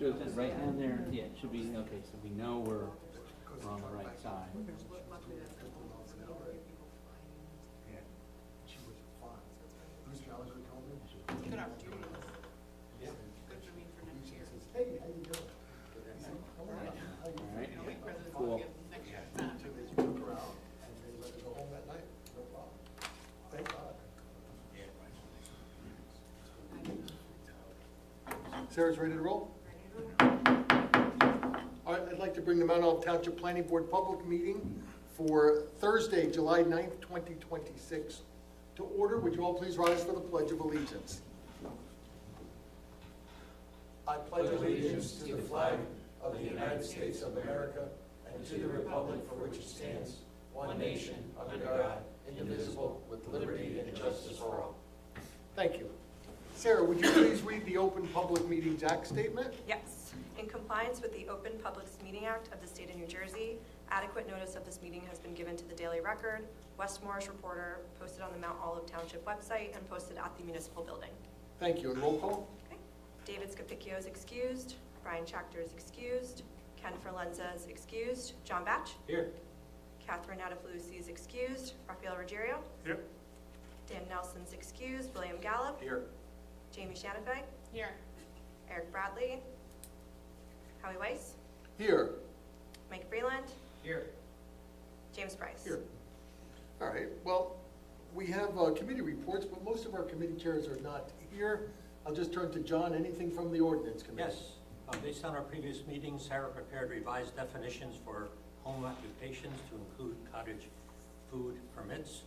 shows it right down there, yeah, it should be, okay, so we know we're on the right side. Good opportunity. Good for me for next year. Hey, how you doing? Alright, Week presidents cool. will give next year. So they took her out and they let her go home that night, no problem. Thank God. Sarah's ready to roll? All right, I'd like to bring the Mount Olive Township Planning Board public meeting for Thursday, July 9th, 2026 to order. Would you all please rise for the Pledge of Allegiance? I pledge allegiance to the flag of the United States of America and to the republic for which it stands, one nation, under God, indivisible, with liberty and justice for all. Thank you. Sarah, would you please read the Open Public Meetings Act statement? Yes. In compliance with the Open Public Meeting Act of the State of New Jersey, adequate notice of this meeting has been given to the Daily Record, West Morris Reporter, posted on the Mount Olive Township website, and posted at the municipal building. Thank you. And roll call? Okay. David Scapicchio is excused. Brian Schachter is excused. Ken Ferlenza is excused. John Batch? Here. Catherine Nataflusi is excused. Rafael Ruggiero? Here. Dan Nelson's excused. William Gallup? Here. Jamie Shanafay? Here. Eric Bradley? Howie Weiss? Here. Mike Freeland? Here. James Price? Here. All right, well, we have committee reports, but most of our committee chairs are not here. I'll just turn to John. Anything from the ordinance committee? Yes, based on our previous meeting, Sarah prepared revised definitions for home occupations to include cottage food permits.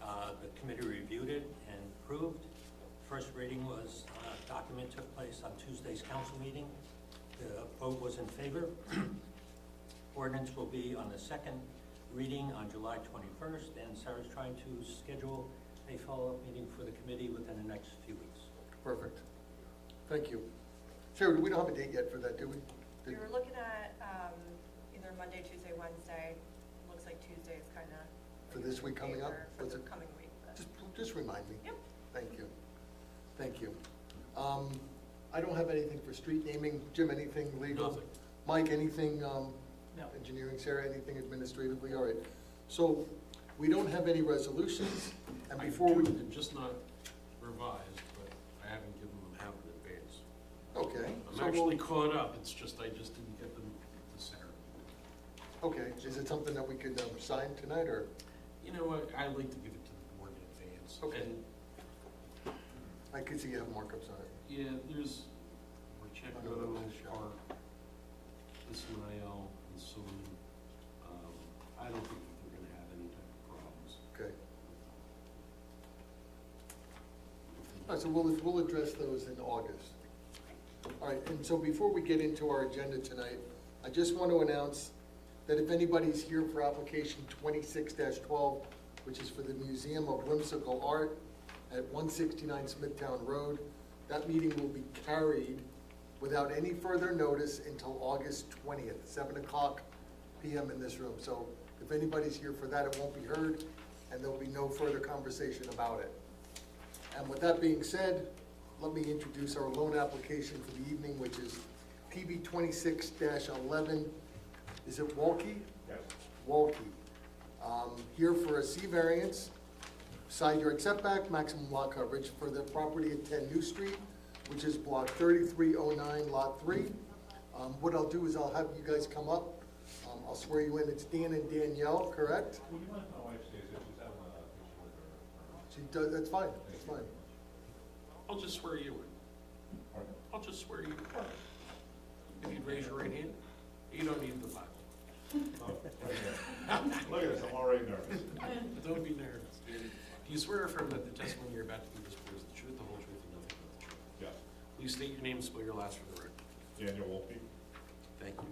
The committee reviewed it and approved. First reading was, document took place on Tuesday's council meeting. The vote was in favor. Ordinance will be on the second reading on July 21st, and Sarah's trying to schedule a follow-up meeting for the committee within the next few weeks. Perfect. Thank you. Sarah, we don't have a date yet for that, do we? We were looking at either Monday, Tuesday, Wednesday. Looks like Tuesday is kind of. For this week coming up? For What's the it? coming week. But. Just remind me. Yep. Thank you. Thank you. I don't have anything for street naming. Jim, anything legal? Nothing. Mike, anything, No. engineering? Sarah, anything administratively? All right. So we don't have any resolutions, and before we, They're just not revised, but I haven't given them half in advance. okay. I'm so actually caught up, it's just I just didn't get them to Sarah. Okay, is it something that we could sign tonight, or? You know what, I like to give it to the board in advance. Okay. And, I could see you have markups on it. yeah, we're checking I'll go to on the shop. our Ismail and soon. I don't think that we're gonna have any type of problems. Okay. All right, so we'll address those in August. All right, and so before we get into our agenda tonight, I just want to announce that if anybody's here for application 26-12, which is for the Museum of Whimsical Art at 169 Smithtown Road, that meeting will be carried without any further notice until August 20th, 7 o'clock p.m. in this room. So if anybody's here for that, it won't be heard, and there'll be no further conversation about it. And with that being said, let me introduce our loan application for the evening, which is PB 26-11. Is it Walkie? Yes. Walkie. Here for a C variance, side yard setback, maximum lot coverage for the property at 10 New Street, which is block 3309, lot 3. What I'll do is I'll have you guys come up. I'll swear you in. It's Dan and Danielle, correct? Would you mind if my wife stays here? She's having a issue with her. She does, that's fine, that's fine. I'll just swear you in. Pardon? I'll just swear you in. If you'd raise your right hand, you don't need the Bible. Oh, look at this, I'm already nervous. Don't be nervous. Do you swear or affirm that the testimony you're about to give this board is the truth, the whole truth, and nothing but the truth? Yes. Please state your name and spell your last for the record. Daniel Wolpe. Thank you.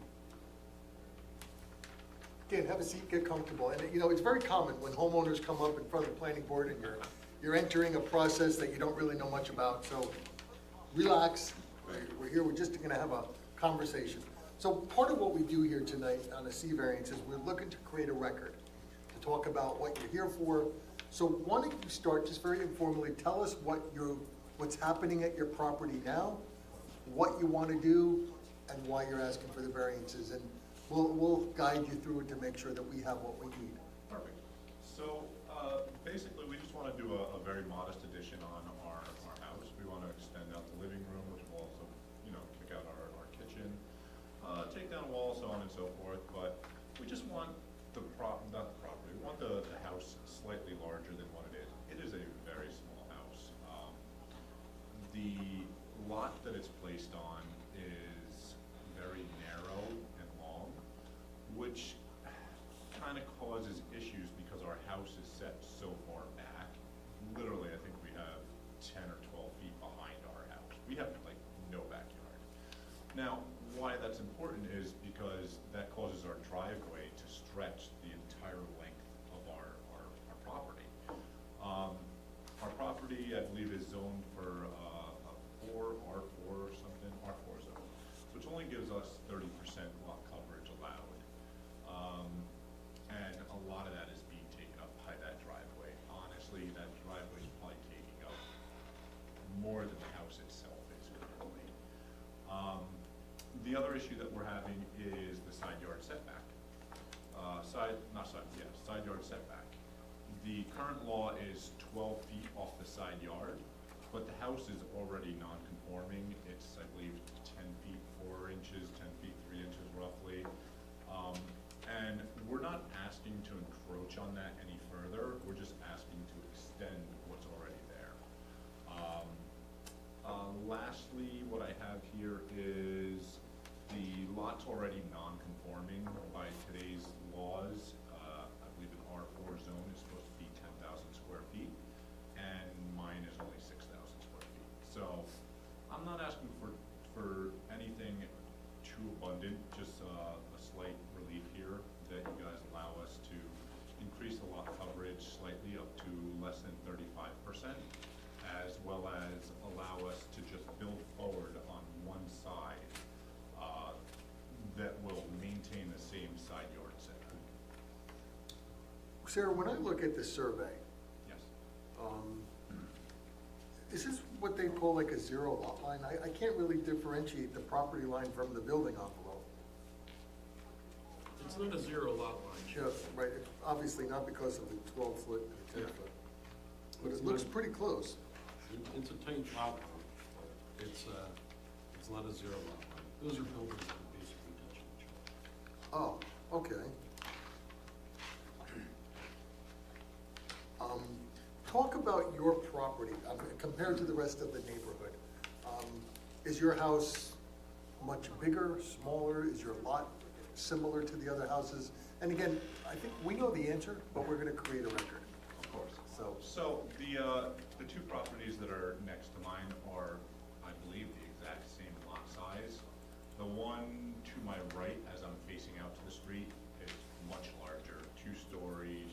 Dan, have a seat, get comfortable. And you know, it's very common when homeowners come up in front of the planning board and you're entering a process that you don't really know much about. So relax, we're here, we're just gonna have a conversation. So part of what we do here tonight on a C variance is we're looking to create a record, to talk about what you're here for. So why don't you start just very informally, tell us what's happening at your property now, what you want to do, and why you're asking for the variances, and we'll guide you through it to make sure that we have what we need. Perfect. So, basically, we just want to do a very modest addition on our house. We want to extend out the living room, which will also, kick out our kitchen, take down a wall, so on and so forth, but we just want not the property, we want the house slightly larger than what it is. It is a very small house. The lot that it's placed on is very narrow and long, which kind of causes issues because our house is set so far back. Literally, I think we have 10 or 12 feet behind our house. We have like no backyard. Now, why that's important is because that causes our driveway to stretch the entire length of our property. Our property, I believe, is zoned for a R4 or something, R4 zone, which only gives us 30% lot coverage allowed. And a lot of that is being taken up by that driveway. Honestly, that driveway is probably taking up more than the house itself is currently. The other issue that we're having is the side yard setback. Side yard setback. The current law is 12 feet off the side yard, but the house is already non-conforming. It's, I believe, 10 feet 4 inches, 10 feet 3 inches roughly. And we're not asking to encroach on that any further. We're just asking to extend what's already there. Lastly, what I have here is the lot's already non-conforming by today's laws. I believe an R4 zone is supposed to be 10,000 square feet, and mine is only 6,000 square feet. So I'm not asking for anything too abundant, just a slight relief here that you guys allow us to increase the lot coverage slightly up to less than 35%, as well as allow us to just build forward on one side that will maintain the same side yard setback. Sarah, when I look at the survey, Yes. is this what they call like a zero lot line? I can't really differentiate the property line from the building envelope. It's not a zero lot line. Yeah, right, obviously not because of the 12-foot and 10-foot, but it It's looks not- pretty close. It's a tight lot line. It's not a zero lot line. Those are buildings that are basically touching each other. Oh, okay. Talk about your property, compared to the rest of the neighborhood. Is your house much bigger, smaller? Is your lot similar to the other houses? And again, I think we know the answer, but we're gonna create a record. Of course. So, The two properties that are next to mine are, I believe, the exact same lot size. The one to my right, as I'm facing out to the street, is much larger, 2 stories,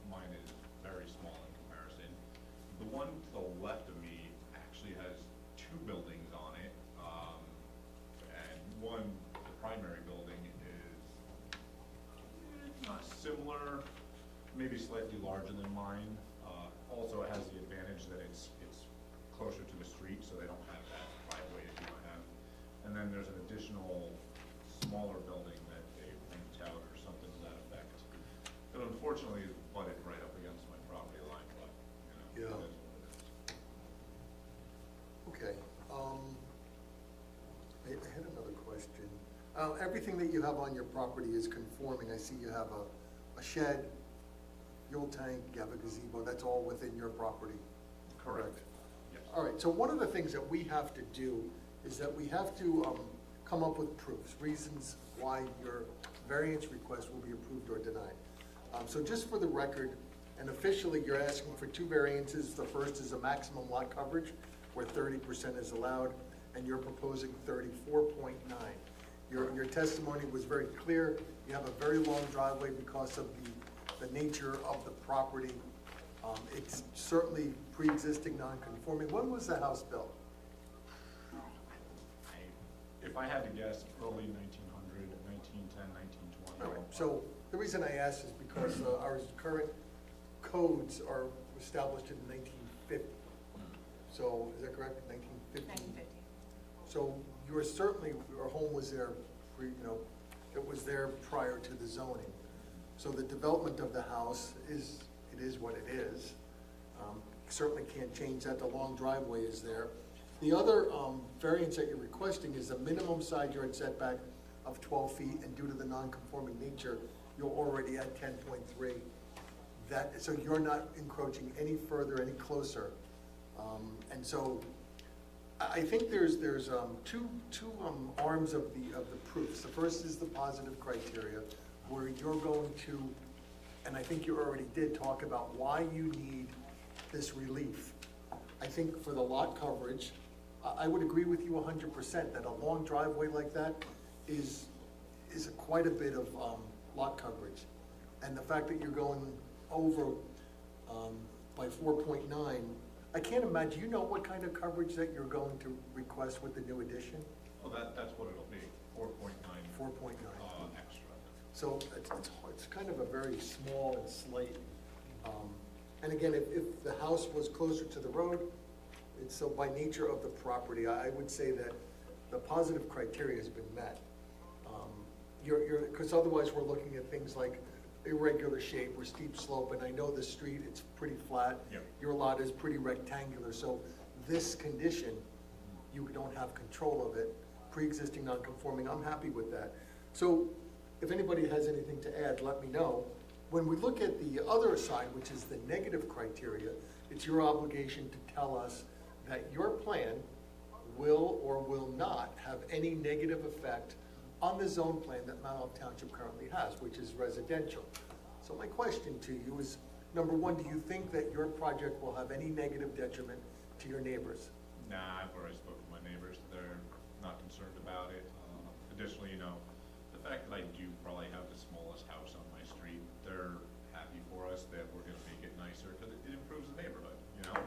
mine is very small in comparison. The one to the left of me actually has 2 buildings on it, and one, the primary building is not similar, maybe slightly larger than mine. Also, it has the advantage that it's closer to the street, so they don't have that driveway that you might have. And then there's an additional smaller building that they rent out or something to that effect. That unfortunately is butted right up against my property line, but, Yeah. it is what it is. okay. I had another question. Everything that you have on your property is conforming. I see you have a shed, fuel tank, you have a gazebo, that's all within your property? Correct. Yes. All right, so one of the things that we have to do is that we have to come up with proofs, reasons why your variance request will be approved or denied. So just for the record, and officially, you're asking for 2 variances. The first is a maximum lot coverage, where 30% is allowed, and you're proposing 34.9. Your testimony was very clear. You have a very long driveway because of the nature of the property. It's certainly pre-existing non-conforming. When was the house built? If I had to guess, early 1900, 1910, 1920. All right, so the reason I ask is because our current codes are established in 1950. So, is that correct, 1950? 1950. So you are certainly, your home was there, it was there prior to the zoning. So the development of the house is, it is what it is. Certainly can't change that, the long driveway is there. The other variance that you're requesting is a minimum side yard setback of 12 feet, and due to the non-conforming nature, you're already at 10.3. So you're not encroaching any further, any closer. And so I think there's two arms of the proofs. The first is the positive criteria, where you're going to, and I think you already did talk about why you need this relief. I think for the lot coverage, I would agree with you 100% that a long driveway like that is quite a bit of lot coverage. And the fact that you're going over by 4.9, I can't imagine, you know what kind of coverage that you're going to request with the new addition? Well, that's what it'll be, 4.9. 4.9. Extra. So it's kind of a very small and slight, and again, if the house was closer to the road, it's so by nature of the property, I would say that the positive criteria has been met. Because otherwise we're looking at things like irregular shape or steep slope, and I know the street, it's pretty flat. Yep. Your lot is pretty rectangular, so this condition, you don't have control of it, pre-existing non-conforming, I'm happy with that. So if anybody has anything to add, let me know. When we look at the other side, which is the negative criteria, it's your obligation to tell us that your plan will or will not have any negative effect on the zone plan that Mount Olive Township currently has, which is residential. So my question to you is, number one, do you think that your project will have any negative detriment to your neighbors? Nah, I've already spoken to my neighbors, they're not concerned about it. Additionally, the fact that I do probably have the smallest house on my street, they're happy for us that we're gonna make it nicer, because it improves the neighborhood, Yep.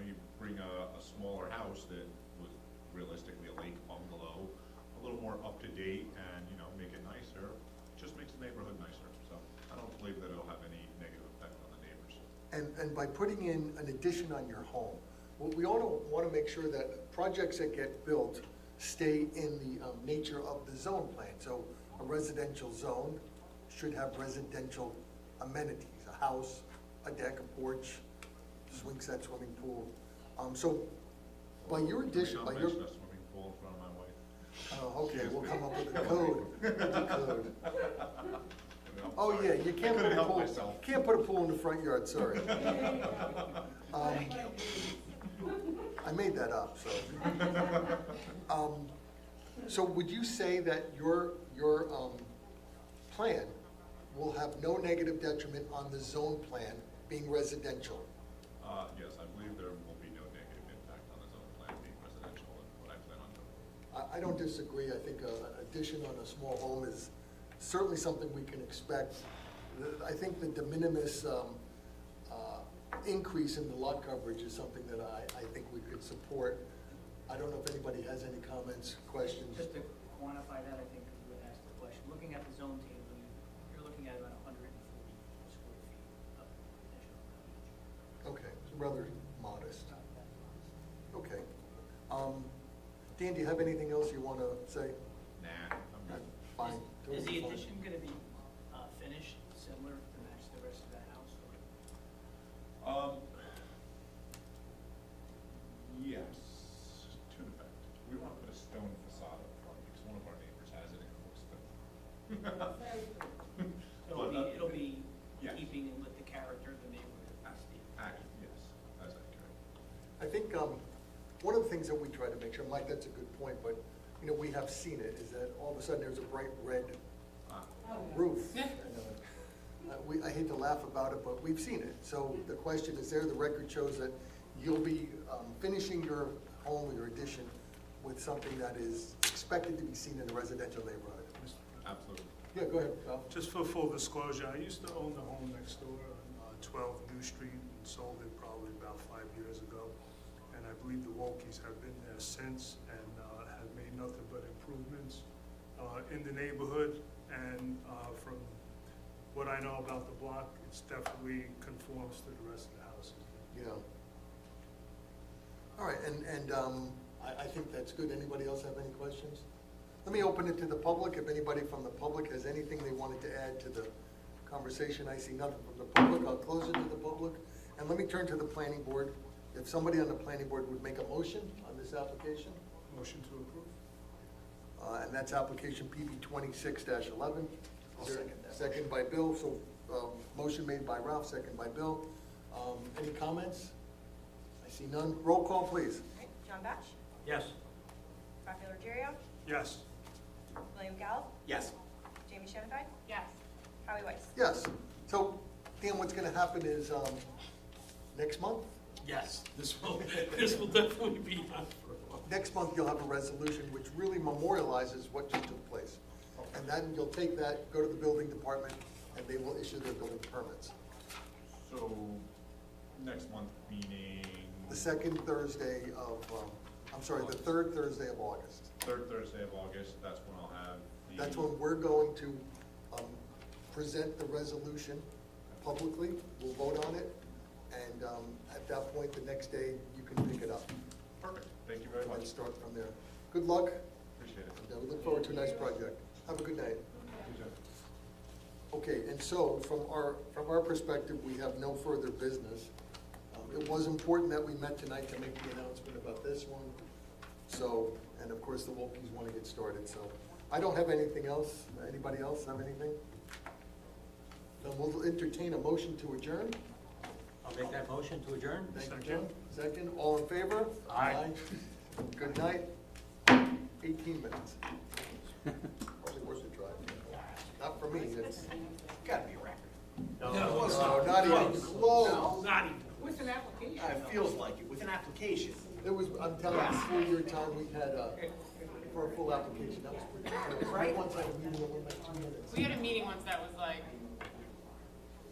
You bring a smaller house that was realistically a lake bungalow, a little more up to date, and, make it nicer, just makes the neighborhood nicer, so I don't believe that it'll have any negative effect on the neighbors. And by putting in an addition on your home, we all want to make sure that projects that get built stay in the nature of the zone plan. So a residential zone should have residential amenities, a house, a deck, a porch, swing set, swimming pool. So by your addition, by your, Mention a swimming pool in front of my wife. okay, we'll come up with a code, with the code. I'm Oh, sorry. yeah, you can't I put couldn't a help pool, myself. can't put a pool in the front yard, sorry. I made that up, so. So would you say that your plan will have no negative detriment on the zone plan being residential? Yes, I believe there will be no negative impact on the zone plan being residential and what I plan on doing. I don't disagree. I think an addition on a small home is certainly something we can expect. I think the de minimis increase in the lot coverage is something that I think we could support. I don't know if anybody has any comments, questions. Just to quantify that, I think you would ask the question, looking at the zone table, you're looking at about 140 square feet of additional coverage. Okay, it's rather modest. Okay. Dan, do you have anything else you want to say? Nah, I'm good. Fine. Is Totally the fine. addition gonna be finished similar to match the rest of the house? Yes, to an effect. We want to put a stone facade up front because one of our neighbors has it and it looks good. So But, it'll be yes. keeping with the character of the neighborhood. Actually, yes, that's accurate. I think one of the things that we try to make sure, Mike, that's a good point, but, we have seen it, is that all of a sudden there's a bright red roof. And, I hate to laugh about it, but we've seen it. So the question is there, the record shows that you'll be finishing your home or your addition with something that is expected to be seen in a residential neighborhood. Absolutely. Yeah, go ahead, Ralph. Just for full disclosure, I used to own the home next door on 12 New Street and sold it probably about 5 years ago. And I believe the Wolkes have been there since and have made nothing but improvements in the neighborhood. And from what I know about the block, it's definitely conforms to the rest of the houses. Yeah. All right, and I think that's good. Anybody else have any questions? Let me open it to the public. If anybody from the public has anything they wanted to add to the conversation, I see nothing from the public. I'll close it to the public. And let me turn to the planning board. If somebody on the planning board would make a motion on this application, Motion to approve? and that's application PB 26-11. I'll second that. Second by Bill, so, motion made by Ralph, second by Bill. Any comments? I see none. Roll call, please. Right, John Batch, Yes. Rafael Ruggiero, Yes. William Gallo, Yes. Jamie Shenify, Yes. Howie Weiss. Yes. So, Dan, what's gonna happen is, next month? Yes, this will definitely be on for a while. Next month, you'll have a resolution which really memorializes what just took place. And then you'll take that, go to the building department, and they will issue their building permits. So, next month meaning? The second Thursday of, the third Thursday of August. Third Thursday of August, that's when I'll have the. That's when we're going to present the resolution publicly. We'll vote on it, and at that point, the next day, you can pick it up Perfect, thank you very and much, start from there. Good luck, appreciate it. and we look forward to a nice project. Have a good night. Okay, and so from our perspective, we have no further business. It was important that we met tonight to make the announcement about this one. So, and of course, the Wolkies want to get started, so. I don't have anything else. Anybody else have anything? Then we'll entertain a motion to adjourn. I'll make that motion to adjourn. Thank you, Jim. Second, all in favor? Aye. Good night. 18 minutes. Probably worth the drive. Not for me, it's, Gotta be a record. no, not even close. Not even. With an application. It feels like it, with an application. It was, I'm telling you, before your time, we had, for a full application, that was pretty good. Right. Once I had a meeting over like 2 minutes. We had a meeting once that was like,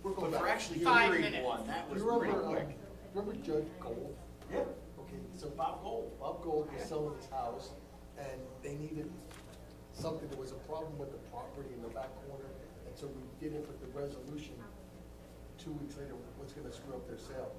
We're going But for back. actually 5 hearing minutes. one, that was You pretty remember, quick. remember Judge Gold? Yeah. Okay, so Bob Gold was selling his house, and they needed something, there was a problem with the property in the back corner, and so we did it with the resolution. 2 weeks later, what's gonna screw up their sale?